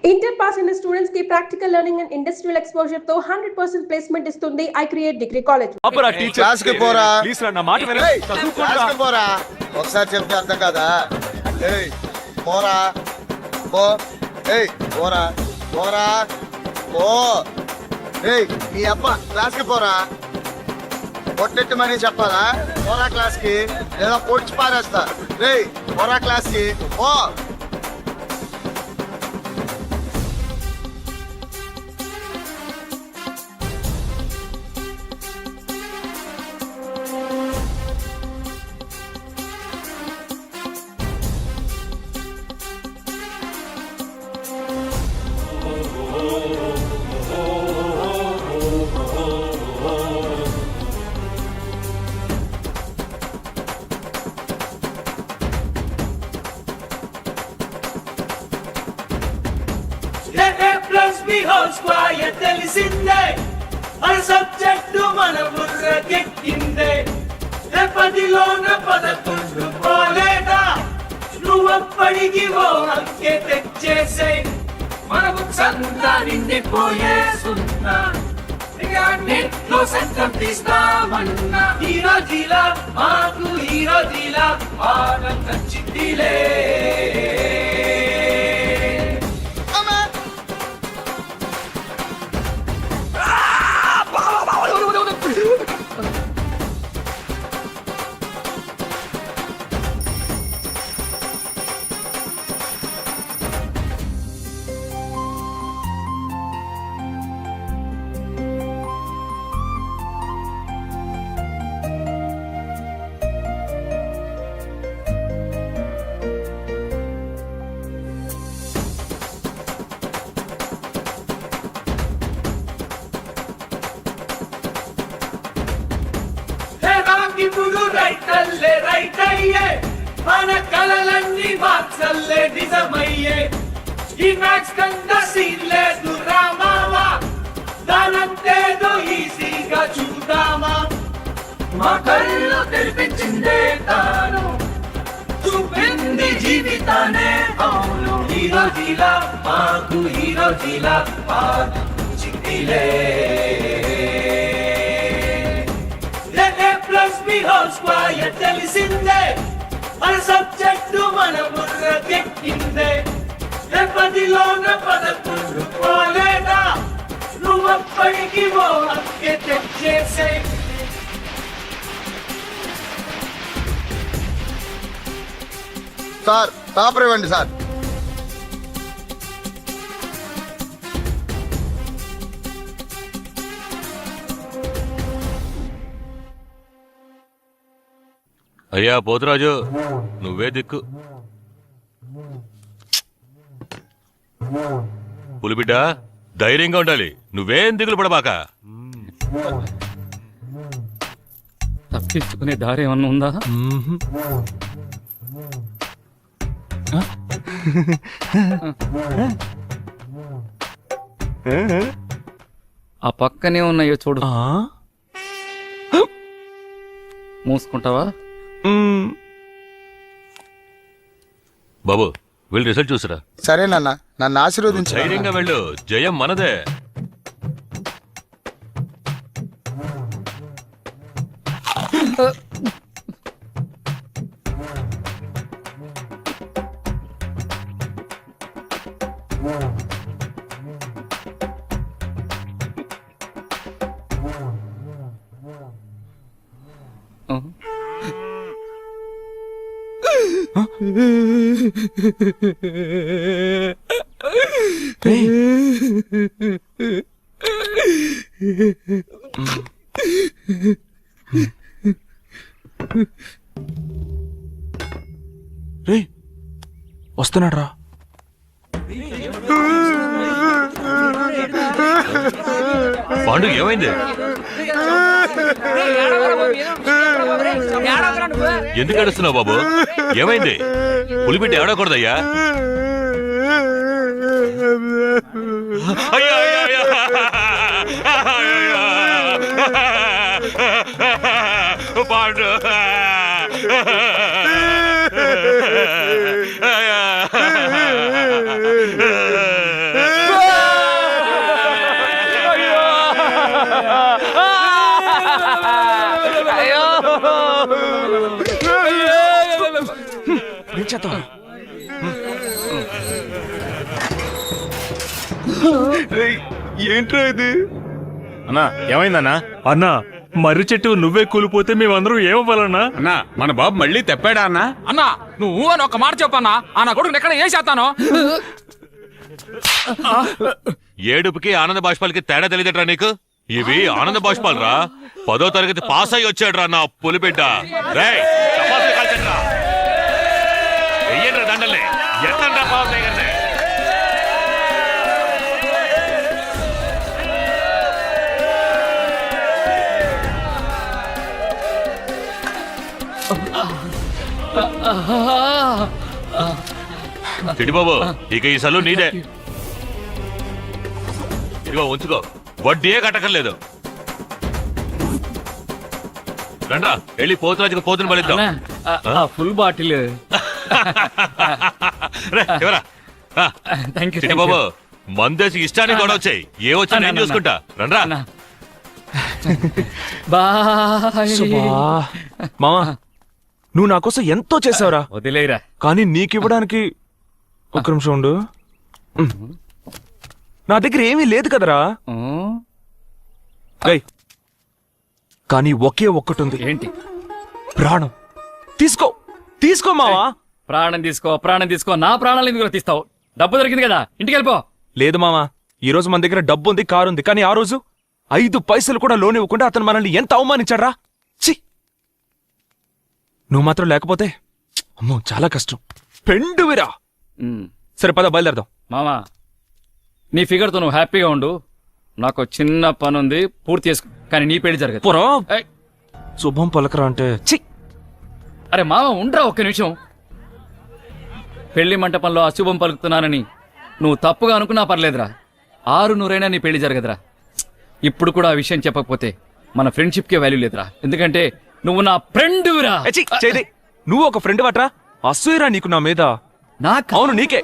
Inter pass in students की practical learning and industrial exposure तो 100% placement इस्तुंदी I create degree college. అబ్బరా teacher class కి పోరా. ప్లీజ్ రా నా మాట విను. చదువుకోరా. క్లాస్ కి పోరా. ఒకసారి చెప్తే అర్థం కదా. ఏయ్ పోరా పో. ఏయ్ పోరా పోరా పో. ఏయ్ నీ అబ్బా క్లాస్ కి పోరా. పొట్టెట్టు మనీ చెప్పాలా? పోరా క్లాస్ కి లేదా పొడిచి పారేస్తా. ఏయ్ పోరా క్లాస్ కి పో. తెలిసిందే మన సబ్జెక్టు మన బుర్రకెక్కిందే పదిలోన 11 పోలేదా నువ్వప్పటికి ఓ అంకె తెచ్చేసే మనకు చందా నిండిపోయేస్తున్నా నెట్లో సంతం తీస్తామన్నా హీరోజీలా మాకు హీరోజీలా పాఠం నచ్చిందిలే. ఇప్పుడు రైటల్లే రైట్ అయ్యే మన కలలన్నీ మార్చల్లే నిజమయ్యే ఈ మ్యాక్స్ కంట సీన్ లేదు రామావా దానంతేదో ఈజీగా చూద్దామా మా కళ్ళు తెరిపించిందే తాను చూపింది జీవితానే అవును హీరోజీలా మాకు హీరోజీలా పాదం చిట్టిలే. తెలిసిందే మన సబ్జెక్టు మన బుర్రకెక్కిందే పదిలోన 11 పోలేదా నువ్వప్పటికి ఓ అంకె తెచ్చేసే. సార్ పేపర్ ఇవ్వండి సార్. అయ్యా పోతురాజు నువ్వే దిక్కు. పులిబిడ్డ ధైర్యంగా ఉండాలి, నువ్వేం దిగులు పడబాక. తప్పించుకునే దారి ఏమన్నా ఉందా? ఆ పక్కనే ఉన్నాయో చూడు. మూసుకుంటావా? బాబు వెళ్ళి రిజల్ట్ చూసిరా. సరేనన్నా నన్ను ఆశీర్వదించు. ధైర్యంగా వెళ్ళు, జయం మనదే. రే వస్తున్నాడు రా. పాండు ఏమైంది? ఎందుకు ఏడుస్తున్నావు బాబు? ఏమైంది? పులిబిడ్డ ఏడకూడదయ్యా. పాండు ఏం చేద్దాం? ఏంట్రా ఇది? అన్నా ఏమైందన్నా? అన్నా మర్రి చెట్టు నువ్వే కూలిపోతే మేమందరం ఏమవ్వాలన్నా? అన్నా మన బాబు మళ్ళీ తెప్పాడా అన్నా? అన్నా నువ్వు అని ఒక మాట చెప్పన్నా ఆ నా కొడుకు ఎక్కడ ఏం చేస్తాను. ఏడుపుకి ఆనంద బాష్పాలకి తేడా తెలియదట్రా నీకు? ఇవి ఆనంద బాష్పాలు రా. 10వ తరగతి పాస్ అయ్యి వచ్చాడు రా నా పులిబిడ్డ. రేయ్, చపాతీలు కాల్చండ్రా. వెయ్యండ్రా దండల్ని. ఎత్తండ్రా పవన్ దగ్గరనే. చిడిబాబు, ఇక ఈ సలు నీదే. ఇదిగో ఉంచుకో, వడ్డీయే కట్టకలేదు. రండ్రా వెళ్ళి పోతురాజుకు పోతుని బలిద్దాం. Full bottle. చిడిబాబు, మందేసి ఇష్టానికి కూడా వచ్చాయి. ఏ వచ్చా నేను చూసుకుంటా. రండ్రా. సుబ్బా, మావా నువ్వు నా కోసం ఎంతో చేసావురా. వదిలేరా. కానీ నీకివ్వడానికి ఒక్క నిమిషం ఉండు. నా దగ్గర ఏమీ లేదు కదరా. కానీ ఒకే ఒక్కటుంది. ఏంటి? ప్రాణం. తీసుకో తీసుకో మావా. ప్రాణం తీసుకో, ప్రాణం తీసుకో. నా ప్రాణాలు ఎందుకు తీస్తావు? డబ్బు దొరికింది కదా, ఇంటికి వెళ్ళిపో. లేదు మావా, ఈ రోజు మన దగ్గర డబ్బు ఉంది, కారు ఉంది. కానీ ఆ రోజు 5 పైసలు కూడా లోన్ ఇవ్వకుండా అతను మనల్ని ఎంత అవమానించాడ్రా. ఛీ, నువ్వు మాత్రం లేకపోతే అమ్మో చాలా కష్టం. పెండువిరా. సరే పద బయలుదేరదాం. మామా, నీ ఫిగర్తో నువ్వు హ్యాపీగా ఉండు. నాకు చిన్న పని ఉంది, పూర్తి చేసుకో. కానీ నీ పెళ్లి జరగదు. పోరా, శుభం పలకరా అంటే. ఛీ, అరే మామ ఉండరా ఒక్క నిమిషం. పెళ్లి మంటపంలో అశుభం పలుకుతున్నానని నువ్వు తప్పుగా అనుకున్నా పర్లేదురా. 600 నీ పెళ్లి జరగదురా. ఇప్పుడు కూడా ఆ విషయం చెప్పకపోతే మన ఫ్రెండ్షిప్ కే వాల్యూ లేదురా. ఎందుకంటే నువ్వు నా ఫ్రెండ్రా. నువ్వు ఒక ఫ్రెండ్ వాట్రా. అసూయరా నీకు నా మీద? అవును నీకే.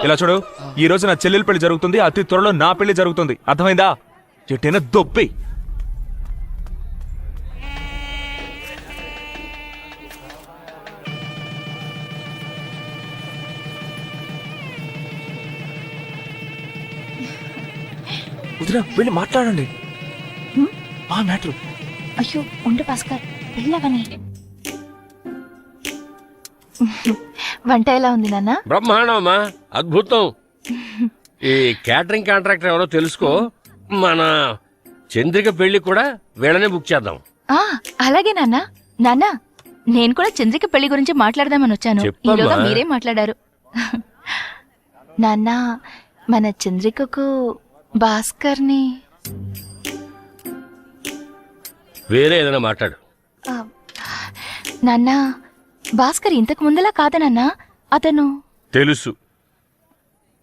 ఇలా చూడు, ఈ రోజు నా చెల్లెల పెళ్లి జరుగుతుంది, అతి త్వరలో నా పెళ్లి జరుగుతుంది. అర్థమైందా? ఎట్టైనా దొబ్బి. వదినా వెళ్ళి మాట్లాడండి. ఆ మ్యాటర్. అయ్యో ఉండు భాస్కర్, వెళ్ళవని. వంట ఎలా ఉంది నాన్న? బ్రహ్మాండమ్మా, అద్భుతం. ఈ క్యాటరింగ్ కాంట్రాక్టర్ ఎవరో తెలుసుకో. మన చంద్రిక పెళ్లి కూడా వీళ్ళనే బుక్ చేద్దాం. అలాగే నాన్న. నాన్న, నేను కూడా చంద్రిక పెళ్లి గురించి మాట్లాడదామని వచ్చాను. ఈలోగా మీరే మాట్లాడారు. నాన్న, మన చంద్రికకు భాస్కర్ని వేరే ఏదైనా మాట్లాడు. నాన్న, భాస్కర్ ఇంతకు ముందులా కాదా నాన్న? అతను తెలుసు.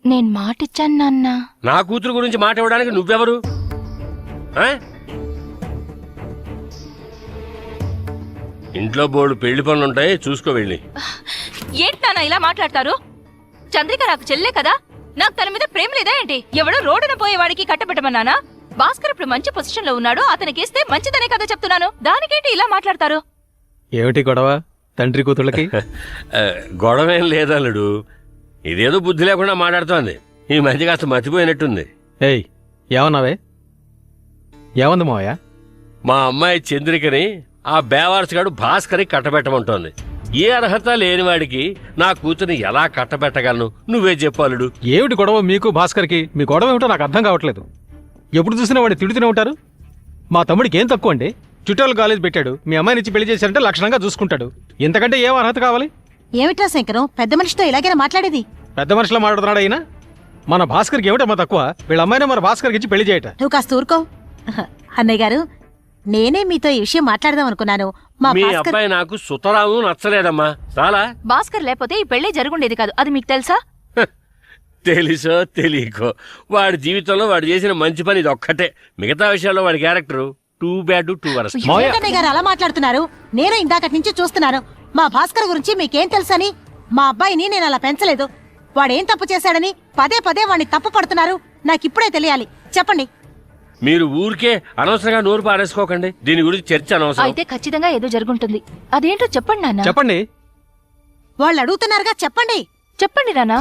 నేను మాటిచ్చాను నాన్న. నా కూతురు గురించి మాట ఇవ్వడానికి నువ్వెవరు? ఇంట్లో బోర్డు పెళ్లి పనులుంటాయి, చూసుకో వెళ్ళి. ఏంటి నాన్న ఇలా మాట్లాడతారు? చంద్రిక నాకు చెల్లే కదా. నాకు తన మీద ప్రేమ లేదా ఏంటి? ఎవడో రోడ్డున పోయేవాడికి కట్టబెట్టమన్నానా? భాస్కర్ ఇప్పుడు మంచి పొజిషన్ లో ఉన్నాడు, అతనికిస్తే మంచిదనే కదా చెప్తున్నాను. దానికేంటి ఇలా మాట్లాడతారు? ఏమిటి గొడవ తండ్రి కూతుళ్ళకి? గొడవేం లేదల్లుడు, ఇదేదో బుద్ధి లేకుండా మాట్లాడుతోంది. ఈ మధ్య కాస్త మర్చిపోయినట్టుంది. ఏయ్ ఏమన్నావే? ఏమంది మావయ్య? మా అమ్మాయి చంద్రికని ఆ బేవారసుగాడు భాస్కర్కి కట్టబెట్టమంటోంది. ఏ అర్హత లేనివాడికి నా కూతురిని ఎలా కట్టబెట్టగలను? నువ్వే చెప్పాలుడు. ఏమిటి గొడవ మీకు భాస్కర్కి? మీ గొడవ ఏమిటో నాకు అర్థం కావట్లేదు. ఎప్పుడు చూసినా వాడిని తిడుతూనే ఉంటారు. మా తమ్ముడికి ఏం తక్కువ అండి? చుట్టాలు కాలేజ్ పెట్టాడు, మీ అమ్మాయిని ఇచ్చి పెళ్లి చేశారంటే లక్షణంగా చూసుకుంటాడు. ఇంతకంటే ఏం అర్హత కావాలి? ఏమిట్రా శంకరం, పెద్ద మనిషితో ఇలాగైనా మాట్లాడేది? పెద్ద మనిషిలో మాట్లాడుతున్నాడు అయినా. మన భాస్కర్కి ఏమిటమ్మా తక్కువ? వీళ్ళ అమ్మాయినే మన భాస్కర్కి ఇచ్చి పెళ్లి చేయట. నువ్వు కాస్త ఊరుకో. అన్నయ్య గారు, నేనే మీతో ఈ విషయం మాట్లాడదాం అనుకున్నాను. మీ అబ్బాయి నాకు సుతరాము నచ్చలేదమ్మా. చాలా భాస్కర్ లేకపోతే ఈ పెళ్లి జరుగుండేది కాదు. అది మీకు తెలుసా? తెలుసో తెలియకో వాడి జీవితంలో వాడు చేసిన మంచి పని ఇది ఒక్కటే. మిగతా విషయాల్లో వాడి character too bad two worst. అన్నయ్య గారు అలా మాట్లాడుతున్నారు? నేను ఇందాకటి నుంచి చూస్తున్నాను. మా భాస్కర్ గురించి మీకేం తెలుసని? మా అబ్బాయిని నేను అలా పెంచలేదు. వాడేం తప్పు చేశాడని పదే పదే వాడిని తప్పు పడుతున్నారు. నాకిప్పుడే తెలియాలి, చెప్పండి. మీరు ఊరికే అనవసరంగా నోరు పారేసుకోకండి. దీని గురించి చర్చ అనవసరం. అయితే ఖచ్చితంగా ఏదో జరుగుంటుంది. అదేంటో చెప్పండి నాన్న. చెప్పండి. వాళ్ళు అడుగుతున్నారుగా, చెప్పండి. చెప్పండి నాన్న.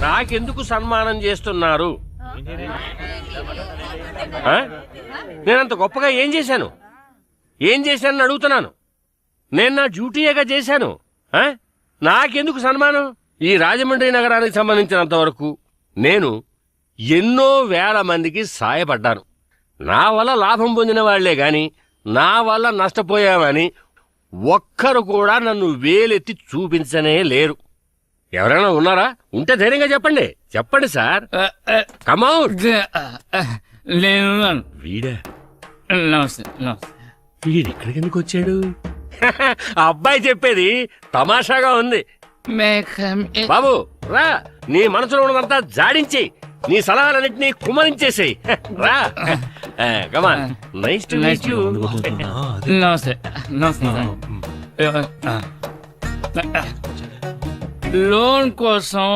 నాకెందుకు సన్మానం చేస్తున్నారు? ఆ? నేనంత గొప్పగా ఏం చేశాను అడుగుతున్నాను. నేను నా డ్యూటీయేగా చేశాను. ఆ? నాకెందుకు సన్మానం? ఈ రాజమండ్రి నగరానికి సంబంధించినంత వరకు నేను ఎన్నో వేల మందికి సాయపడ్డాను. నా వల్ల లాభం పొందిన వాళ్లే గాని నా వల్ల నష్టపోయామని ఒక్కరు కూడా నన్ను వేలెత్తి చూపించనే లేరు. ఎవరైనా ఉన్నారా? ఉంటే ధైర్యంగా చెప్పండి. చెప్పండి సార్. కమౌట్. నేను వీడా? నమస్తే నమస్తే. వీడిక్కడికి ఎందుకు వచ్చాడు? ఆ అబ్బాయి చెప్పేది తమాషాగా ఉంది. బాబు రా, నీ మనసులో ఉన్నదంతా జాడించి నీ సలహాలన్నింటినీ కుమరించేసేయి. రా, come on. Nice to meet you. నమస్తే నమస్తే. లోన్ కోసం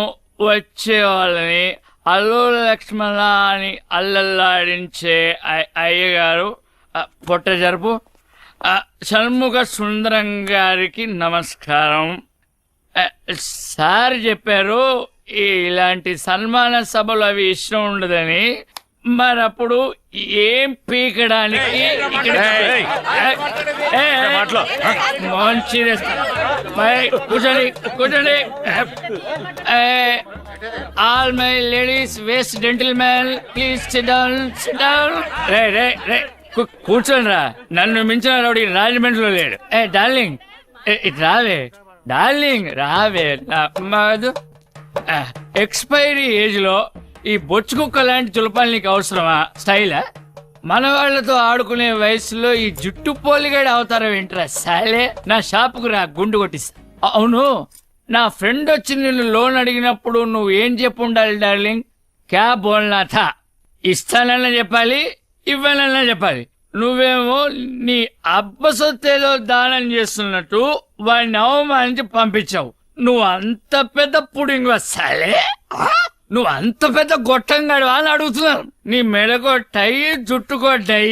వచ్చే వాళ్ళని అల్లు లక్ష్మణ అని అల్లల్లాడించే అయ్యగారు పొట్ట జరుపు షణ్ముఖ సుందరం గారికి నమస్కారం. సార్ చెప్పారు ఇలాంటి సన్మాన సభలు అవి ఇష్టం ఉండదని. మరప్పుడు ఏం పీకడానికి కూర్చోండి కూర్చోండి. All my ladies waste gentlemen please sit down sit down. రే రే రే కూర్చోండి రా. నన్ను మించిన రౌడీ రాజమండ్రిలో లేడు. డార్లింగ్ ఇట్ రావే, డార్లింగ్ రావే. మధు ఎక్స్పైరీ ఏజ్ లో ఈ బొచ్చుకుక్క లాంటి చులపాలు నీకు అవసరమా? స్టైలా? మన వాళ్లతో ఆడుకునే వయసులో ఈ జుట్టు పోలిగాడి అవతారం ఏంట్రా సాలే? నా షాపుకు రా, గుండు కొట్టిస్తా. అవును, నా ఫ్రెండ్ వచ్చి నిన్ను లోన్ అడిగినప్పుడు నువ్వు ఏం చెప్పు ఉండాలి డార్లింగ్? క్యా బోల్నా థా? ఇస్తానన్నా చెప్పాలి, ఇవ్వాలన్నా చెప్పాలి. నువ్వేమో నీ అబ్బ సొత్తేదో దానం చేస్తున్నట్టు వాడిని అవమానించి పంపించావు. నువ్వు అంత పెద్ద పుడింగ్ వస్తాలే? నువ్వు అంత పెద్ద గొట్టంగాడు అని అడుగుతున్నాను. నీ మెడకో టై, జుట్టుకో డై.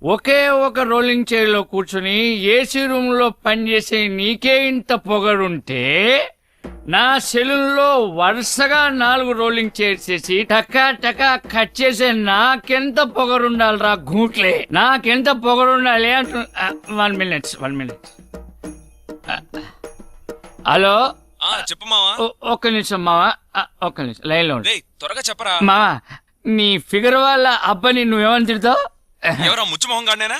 ఒకే ఒక రోలింగ్ చైర్ లో కూర్చుని ఏసీ రూమ్ లో పనిచేసే నీకే ఇంత పొగరుంటే నా సెలూన్లో వరుసగా 4 రోలింగ్ చైర్స్ చేసి టకా టకా కట్ చేసే నాకెంత పొగరుండాలిరా గూట్లే? నాకెంత పొగరుండాలి అంటు. 1 minute. హలో, చెప్పు మావా. ఒక్క నిమిషం మావా, ఒక్క నిమిషం లైన్ లో త్వరగా చెప్పరా మావా. నీ ఫిగర్ వాళ్ళ అబ్బాని నువ్వేమని తిడతావు? ఎవరా ముచ్చుమొహం గానేనా?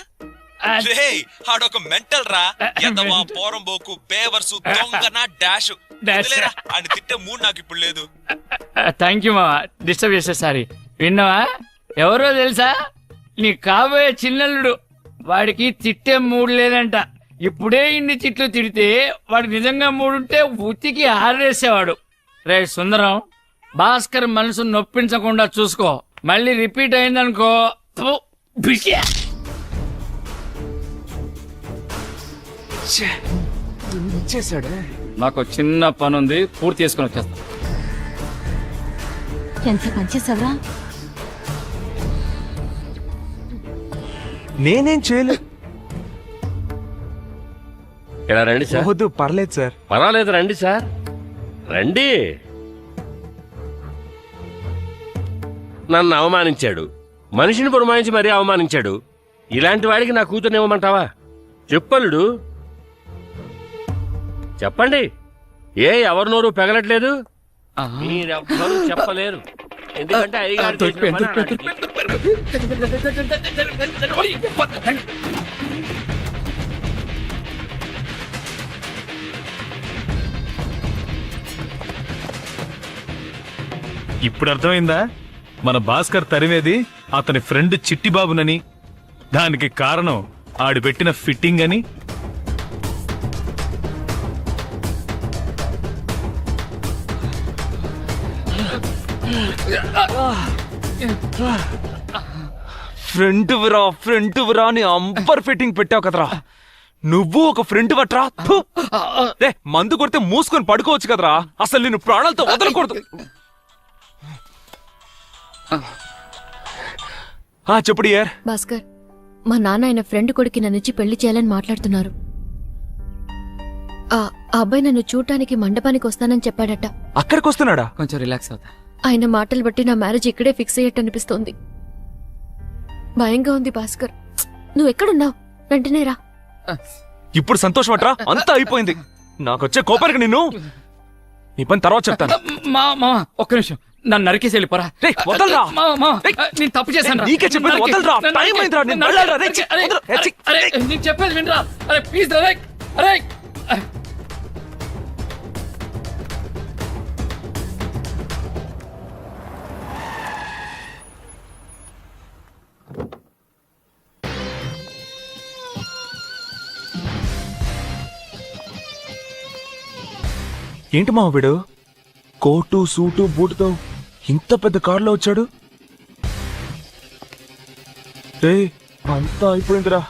ఆడొక మెంటల్ రా. ఎదవా, పోరంబోకు, బేవర్సు, దొంగన డాష్. అని తిట్టే మూడు నాకు ఇప్పుడు లేదు. థ్యాంక్ యూ మావా, డిస్టర్బ్ చేసే. సారీ. విన్నావా? ఎవరో తెలుసా? నీ కాబోయే చిన్నల్లుడు. వాడికి తిట్టే మూడు లేదంట. ఇప్పుడే ఇన్ని తిట్లు తిడితే వాడు నిజంగా మూడుంటే ఉతికి ఆరేసేవాడు. రే సుందరం, భాస్కర్ మనసు నొప్పించకుండా చూసుకో. మళ్ళీ రిపీట్ అయిందనుకో బిషియా. నాకు చిన్న పని ఉంది, పూర్తి చేసుకుని వచ్చేస్తా. ఎంత పనిచేసావురా? నేనేం చేయలేదు. ఇలా రండి సార్. వద్దు, పర్లేదు సార్. పర్వాలేదు, రండి సార్, రండి. నన్ను అవమానించాడు, మనిషిని పురమాయించి మరీ అవమానించాడు. ఇలాంటి వాడికి నా కూతుర్ని ఇవ్వమంటావా? చెప్పలుడు, చెప్పండి. ఎవరి నోరు పెగలట్లేదు? మీరెవ్వరూ చెప్పలేరు. ఎందుకంటే అయ్యగారు ఇప్పుడు అర్థమైందా? మన భాస్కర్ తరిమేది అతని ఫ్రెండ్ చిట్టిబాబునని, దానికి కారణం ఆడు పెట్టిన ఫిట్టింగ్ అని. ఫ్రెండ్ విరా అని అంబర్ ఫిట్టింగ్ పెట్టావు కదరా. నువ్వు ఒక ఫ్రెండ్ వట్రా. థు. రే, మందు కొడితే మూసుకొని పడుకోవచ్చు కదరా. అసలు నేను ప్రాణాలతో వదలకూడదు. చెప్పుడు యార్. భాస్కర్, మా నాన్న ఆయన ఫ్రెండ్ కొడుకి నన్నుచ్చి పెళ్లి చేయాలని మాట్లాడుతున్నారు. ఆ అబ్బాయి నన్ను చూడటానికి మండపానికి వస్తానని చెప్పాడట. అక్కడికి వస్తున్నాడా? కొంచెం రిలాక్స్ అవుతా. ఆయన మాటలు బట్టి నా మ్యారేజ్ ఇక్కడే ఫిక్స్ అయ్యట్టు అనిపిస్తోంది. భయంగా ఉంది భాస్కర్. నువ్వు ఎక్కడున్నావు? వెంటనే రా. ఇప్పుడు సంతోషం అట్రా. అంతా అయిపోయింది. నాకొచ్చే కోపానికి నిన్ను నీ పని తర్వాత చెప్తాను. ఒక్క నిమిషం, నన్ను నరికేసి వెళ్ళిపోరా. వదలరా. నేను తప్పు చేశాను. నీకే చెప్పేది వదలరా. టైం అయిందిరా. నేను వెళ్ళాలిరా. నేను చెప్పేది వినరా. అరే ప్లీజ్ రా. అరే ఏంటి మా వీడు కోటు సూటు బూటుతో ఇంత పెద్ద కారులో వచ్చాడు? రే, అంతా అయిపోయిందిరా.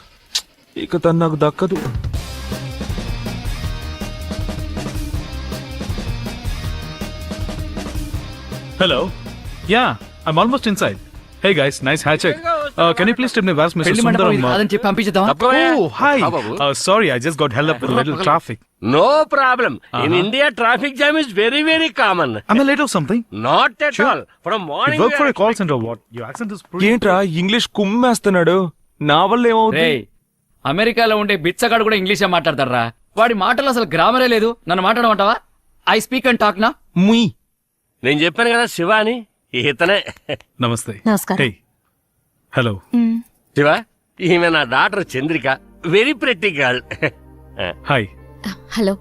ఇక తను నాకు దక్కదు. Hello. Yeah, I'm almost inside. Hey guys, nice hat check. Can you please tell me where's Mr. పెళ్లి మండపం Sundaram? ఇది కాదని చెప్పి పంపించేద్దామా? Oh, hi. Sorry, I just got held up with a little traffic. No problem. In India traffic jam is very very common. Am I late or something? Not at Sure. All. From You morning work for a call center or what? Your accent is pretty... ఏంట్రా English కుమ్మేస్తున్నాడు? నా వల్ల ఏమవుతుంది? రేయ్, అమెరికాలో ఉండే బిచ్చగాడు కూడా ఇంగ్లీషే మాట్లాడతారా? వాడి మాటల్లో అసలు గ్రామరే లేదు. నన్ను మాట్లాడమంటావా? ఐ స్పీక్ అండ్ టాక్ నా. ముయ్. నేను చెప్పాను కదా శివ అని. ఇతనే. Namaste. నమస్కారం. Hey. Hello. శివ, ఈమె నా daughter Chandrika. Very pretty girl. Hi. Hello.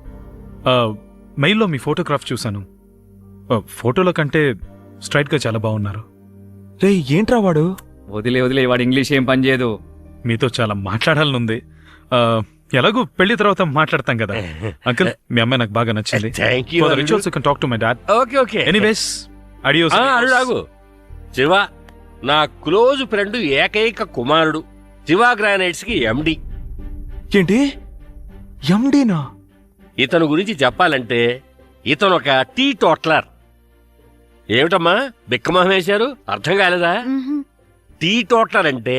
మెయిల్లో మీ ఫోటోగ్రాఫ్ చూశాను. ఫోటోలో కంటే స్ట్రైట్ గా చాలా బాగున్నారు. రే, ఏంట్రా వాడు? వదిలే వాడు ఇంగ్లీష్ ఏం పని చేయదు. మీతో చాలా మాట్లాడాలనుంది. ఎలాగో పెళ్లి తర్వాత మాట్లాడతాం కదా. అంకుల్, మీ అమ్మాయి నాకు బాగా నచ్చింది. Thank you. For the rituals, you can talk to my dad. Okay okay. Anyways, adios. అడుగు శివ, నా క్లోజ్ ఫ్రెండ్ ఏకైక కుమారుడు. శివ గ్రానైట్స్ కి ఎండి. ఏంటి ఎండీనా? ఇతను గురించి చెప్పాలంటే ఇతను ఒక టీ టోట్లర్. ఏమిటమ్మా బిక్కమొహం వేశారు? అర్థం కాలేదా? టీ టోట్లర్ అంటే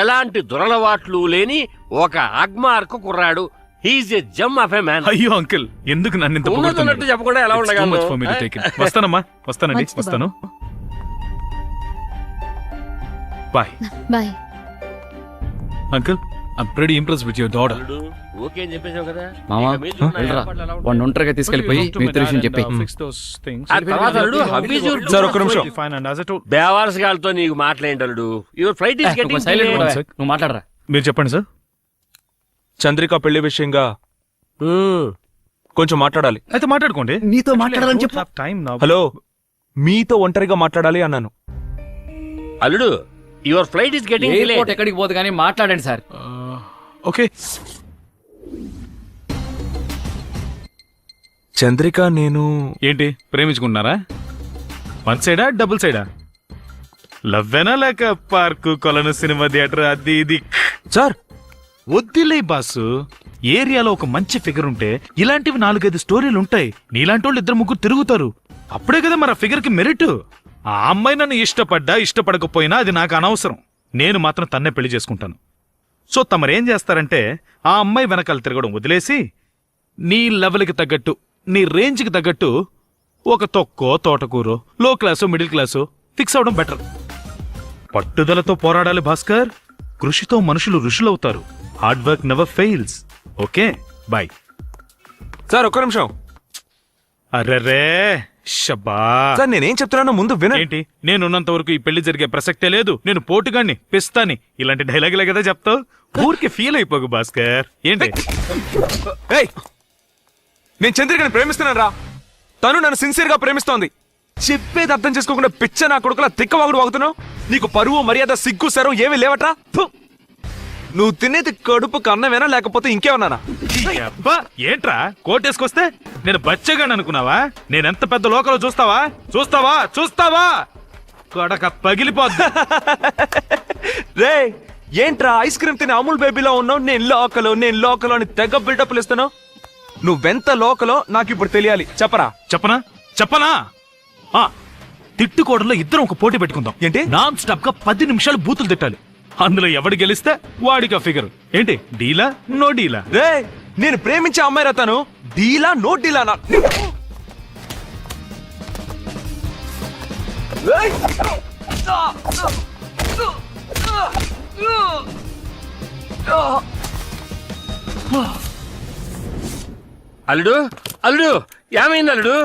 ఎలాంటి దురలవాట్లు లేని ఒక అగ్మార్కు కుర్రాడు. He's a gem of a man. అయ్యో అంకుల్, ఎందుకు నన్ను ఇంత ఉన్నట్టు చెప్పకుండా ఎలా ఉండగలను? వస్తానమ్మా. వస్తానండి. వస్తాను. Bye. Bye. Uncle, I'm pretty impressed with your daughter. Okay అని చెప్పేశావు కదా. మామా, ఇక మీద ఉన్న వెళ్ళరా. ఏర్పాట్లు ఎలా ఉంటాయి? వాడిని ఒంటరిగా తీసుకెళ్లిపోయి మిగతా విషయం చెప్పి. ఆ తర్వాత అల్లుడు, how is your- సార్, ఒక్క నిమిషం. బేవారస్ గారితో నీకు మాట్లాడేటల్లుడు. Your flight is getting silent delayed. కూడా నువ్వు మాట్లాడరా. మీరు చెప్పండి సార్. చంద్రిక పెళ్లి విషయంగా కొంచెం మాట్లాడాలి. అయితే మాట్లాడుకోండి. నీతో మాట్లాడాలని చెప్పు. టైం నా. హలో, మీతో ఒంటరిగా మాట్లాడాలి అన్నాను. అల్లుడు, your flight is getting airport delayed. ఎక్కడికి పోదు కానీ మాట్లాడండి సార్. ఓకే. చంద్రిక, నేను ఏంటి ప్రేమించుకుంటున్నారా? వన్ సైడా డబుల్ సైడా? లవ్వేనా లేక పార్కు కొలను సినిమా థియేటర్ అది ఇది? సార్ వద్దులే బాసు. ఏరియాలో ఒక మంచి ఫిగర్ ఉంటే ఇలాంటివి 4-5 స్టోరీలు ఉంటాయి. నీలాంటి వాళ్ళు 2-3 తిరుగుతారు. అప్పుడే కదా మరి ఆ ఫిగర్ కి మెరిట్. ఆ అమ్మాయి నన్ను ఇష్టపడకపోయినా అది నాకు అనవసరం. నేను మాత్రం తన్నే పెళ్లి చేసుకుంటాను. సో తమరేం చేస్తారంటే ఆ అమ్మాయి వెనకాల తిరగడం వదిలేసి నీ లెవెల్కి తగ్గట్టు, నీ రేంజ్కి తగ్గట్టు ఒక తొక్కో తోటకూరో లో క్లాసో మిడిల్ క్లాసో ఫిక్స్ అవడం బెటర్. పట్టుదలతో పోరాడాలి భాస్కర్. కృషితో మనుషులు ఋషులవుతారు. Hard work never fails. Okay, bye. Sir, ఒక్క నిమిషం. అర్రరే షబ్బా. సార్, నేనేం చెప్తున్నానో ముందు వినండి. ఏంటి? నేనున్నంత వరకు ఈ పెళ్లి జరిగే ప్రసక్తే లేదు. నేను పోటుగాన్ని, పిస్తాని, ఇలాంటి డైలాగులే కదా చెప్తావు. ఊరికి ఫీల్ అయిపోకు భాస్కర్. ఏంటి? ఏయ్, నేను చంద్రికని ప్రేమిస్తున్నాను రా. తను నన్ను సిన్సియర్ గా ప్రేమిస్తోంది. చెప్పేది అర్థం చేసుకోకుండా పిచ్చ నా కొడుకులా తిక్కవాగుడు వాగుతున్నావు. నీకు పరువు మర్యాద సిగ్గు సరం ఏమీ లేవట్రా? నువ్వు తినేది కడుపు కన్నమేనా లేకపోతే ఇంకేమన్నానా? అబ్బా, ఏంట్రా కోటేసుకొస్తే నేను బచ్చగాని అనుకున్నావా? నేనెంత పెద్ద లోకలో చూస్తావా? కొడక పగిలిపోద్ది. రే ఏంట్రా ఐస్ క్రీమ్ తిని అమూల్ బేబీలో ఉన్నావు, నేను లోకలో అని తెగ బిల్డప్లు ఇస్తున్నావు. నువ్వెంత లోకలో నాకు ఇప్పుడు తెలియాలి, చెప్పరా? చెప్పనా? తిట్టుకోవడంలో ఇద్దరం ఒక పోటీ పెట్టుకుందాం. ఏంటి? నాన్ స్టాప్ గా 10 నిమిషాలు బూతులు తిట్టాలి. అందులో ఎవడు గెలిస్తే వాడికి ఫిగర్. ఏంటి, డీలా నో డీలా? రే నేను ప్రేమించే అమ్మాయి రతాను, డీలా నో డీలా? అల్లుడు ఏమైంది అల్లుడు?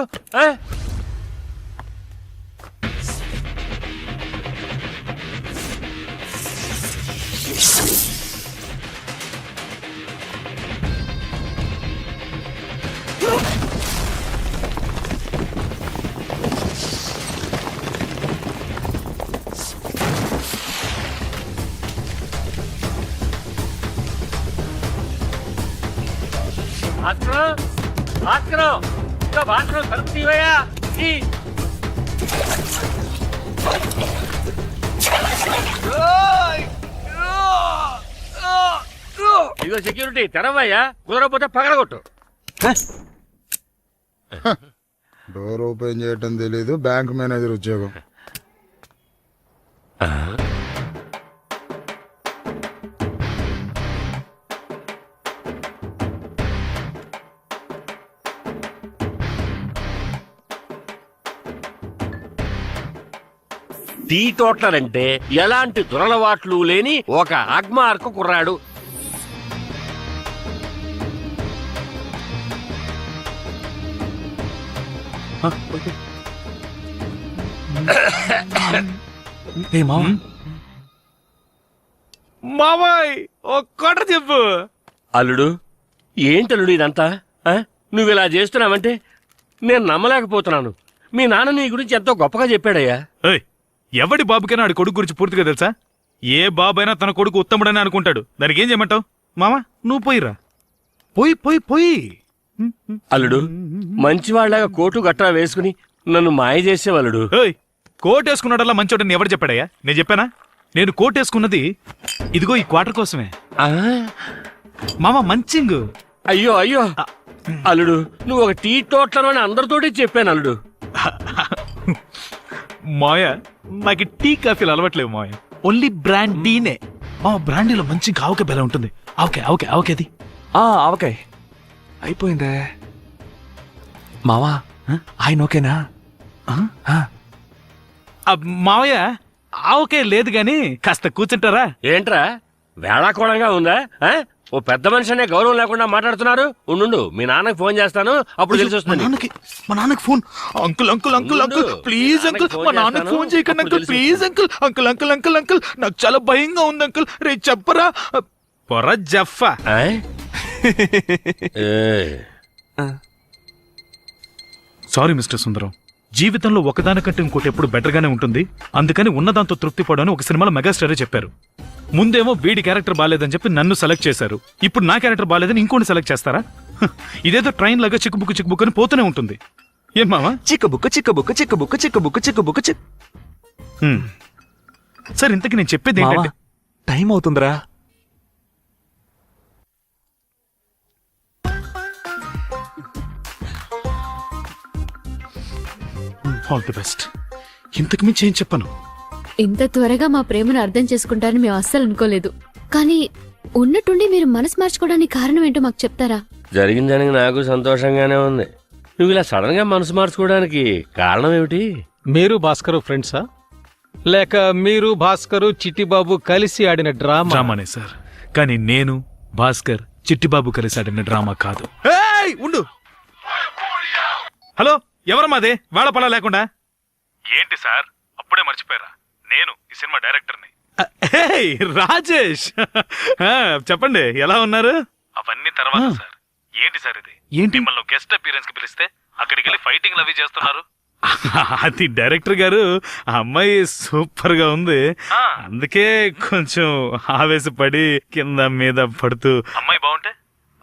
భాస్కరం ఇంకా భాస్కరం కలుపు తీవయ్యా. ఇదిగో సెక్యూరిటీ తెరవయ్యా, కుదరకపోతే పగలగొట్టు. డోర్ ఓపెన్ చేయటం తెలీదు, బ్యాంక్ మేనేజర్ ఉద్యోగం. టీ తోటలంటే ఎలాంటి దురలవాట్లు లేని ఒక అగ్మార్కు కుర్రాడు. మావాయ్ ఒక్కట చెప్పు. అల్లుడు ఏంటల్లుడు ఇదంతా? నువ్వు ఇలా చేస్తున్నావంటే నేను నమ్మలేకపోతున్నాను. మీ నాన్న నీ గురించి ఎంతో గొప్పగా చెప్పాడయ్యా. ఎవడి బాబుకైనా ఆడి కొడుకు గురించి పూర్తిగా తెలుసా? ఏ బాబైనా తన కొడుకు ఉత్తముడని అనుకుంటాడు. దానికి ఏం చేయమంటావు? మామా నువ్వు పోయిరా, పోయి. అల్లుడు మంచివాళ్లాగా కోటు గట్రా వేసుకుని నన్ను మాయ చేసేవాళ్ళుడు. కోట్ వేసుకున్నాడల్లా మంచోడని ఎవరు చెప్పాడయ్యా? నేను చెప్పానా? నేను కోట్ వేసుకున్నది ఇదిగో ఈ క్వార్టర్ కోసమే. మామా మంచింగ్. అయ్యో అల్లుడు నువ్వు ఒక టీ తోటలోని అందరితోటి చెప్పాను అల్లుడు. మాయ నాకు టీ కాఫీలు అలవట్లేవు మాయ, ఓన్లీ బ్రాండీనే. మా బ్రాండీలో మంచి ఆవకాయ బెల ఉంటుంది. ఆవకాయది ఆవకాయ అయిపోయిందే. మావా ఆయన ఓకేనా? మావయ్య ఆవకాయ లేదు గాని కాస్త కూర్చుంటారా? ఏంట్రా వేళాకోళంగా ఉందా? ఓ పెద్ద మనిషి అనే గౌరవం లేకుండా మాట్లాడుతున్నారు. ఉండు మీ నాన్నకి ఫోన్ చేస్తాను, అప్పుడు తెలిసి వస్తుంది. మా నాన్నకి ఫోన్. అంకుల్ ప్లీజ్ అంకుల్, మా నాన్నకి ఫోన్ చేయకండి అంకుల్, ప్లీజ్ అంకుల్. నాకు చాలా భయంగా ఉంది అంకుల్. రే చెప్పరా పొర జఫా. సారీ మిస్టర్ సుందరం, జీవితంలో ఒకదానికంటే ఇంకోటి ఎప్పుడు బెటర్ గానే ఉంటుంది. అందుకని ఉన్నదాంతో తృప్తి పడని ఒక సినిమాలో మెగాస్టారే చెప్పారు. ముందేమో వీడి క్యారెక్టర్ బాలేదని చెప్పి నన్ను సెలెక్ట్ చేశారు, ఇప్పుడు నా క్యారెక్టర్ బాలేదని ఇంకోటి సెలెక్ట్ చేస్తారా? ఇదేదో ట్రైన్ లాగా చిక్కుబుక్కు అని పోతూనే ఉంటుంది. ఏం మావా? చిక్కబుక్క. సార్ ఇంతకీ నేను చెప్పేది ఏంటంటే టైం అవుతుందిరా. All the best. ఇంతకు మించి ఏం చెప్పను. ఇంత త్వరగా మా ప్రేమను అర్థం చేసుకుంటారని మేము అస్సలు అనుకోలేదు. కానీ ఉన్నట్టుండి మీరు మనసు మార్చుకోవడానికి కారణం ఏంటో మాకు చెప్తారా? జరిగిందానికి నాకు సంతోషంగానే ఉంది. నువ్వు ఇలా సడన్ గా మనసు మార్చుకోవడానికి కారణం ఏమిటి? మీరు భాస్కర్ ఫ్రెండ్సా, లేక మీరు భాస్కర్ చిట్టిబాబు కలిసి ఆడిన డ్రామానే సార్. కానీ నేను భాస్కర్ చిట్టిబాబు కలిసి ఆడిన డ్రామా కాదు. ఉండు. హలో, ఎవరమ్మాదే వేళపలా లేకుండా? ఏంటి సార్ అప్పుడే మర్చిపోయారా? నేను ఈ సినిమా డైరెక్టర్ని. రాజేష్ చెప్పండి, ఎలా ఉన్నారు? అవన్నీ తర్వాత సార్. ఏంటి సార్ ఇది? ఏంటి మిమ్మల్ని గెస్ట్ అపీరెన్స్ కి పిలిస్తే అక్కడికి వెళ్ళి ఫైటింగ్ అవి చేస్తున్నారు? అది డైరెక్టర్ గారు, ఆ అమ్మాయి సూపర్ గా ఉంది, అందుకే కొంచెం ఆవేశపడి కింద మీద పడుతూ. అమ్మాయి బాగుంటే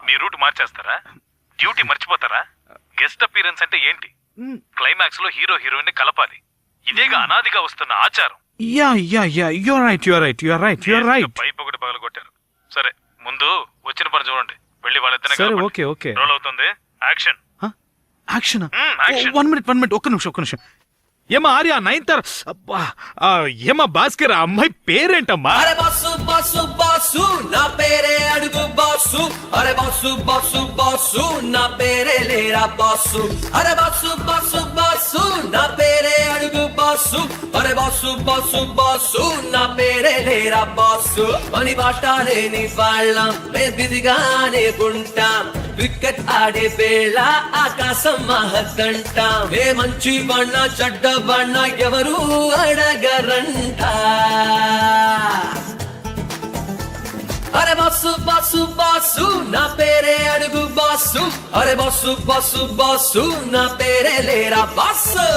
మీ రూట్ మార్చేస్తారా? డ్యూటీ మర్చిపోతారా? గెస్ట్ అపీరెన్స్ అంటే ఏంటి? క్లైమాక్స్ లో హీరో హీరోయిన్ కలపాలి. ఇదేగా అనాదిగా వస్తున్న ఆచారం. Yeah yeah yeah your right. Pipe ఒకటి పగలగొట్టారు. సరే ముందు వచ్చిన పని చూడండి. వెళ్ళి వాళ్ళిద్దరిని సరే, కలపండి. Okay, okay. రోల్ అవుతుంది. యాక్షన్. Action action. 1 మినిట్ ఒక్క నిమిషం. ఏమా ఆర్య నైన్తర్ అబ్బా ఏమా భాస్కర్ ఆ అమ్మాయి పేరేంటమ్మా? అరే బాసు బాసు బాసు నా పేరే అడుగు బాసు. అరే బాసు బాసు బాసు నా పేరే లేరా బాసు. అరే బాసు బాసు బాసు నా పేరే అడుగు బాసు. అరే బాసు బాసు బాసు నా పేరే లేరా బాసు. పని బాట లేని వాళ్ళం బిదిగానే ఉంటాం. క్రికెట్ ఆడే వేళ ఆకాశం మహద్దంటాం. ఏ మంచి బಣ್ಣ చెడ్డ బಣ್ಣ ఎవరు అడగరంట. అరే బాసు బాసు బాసు నా పేరే అడుగు బాసు. అరే బాసు బాసు బాసు నా పేరే లేరా బాసు.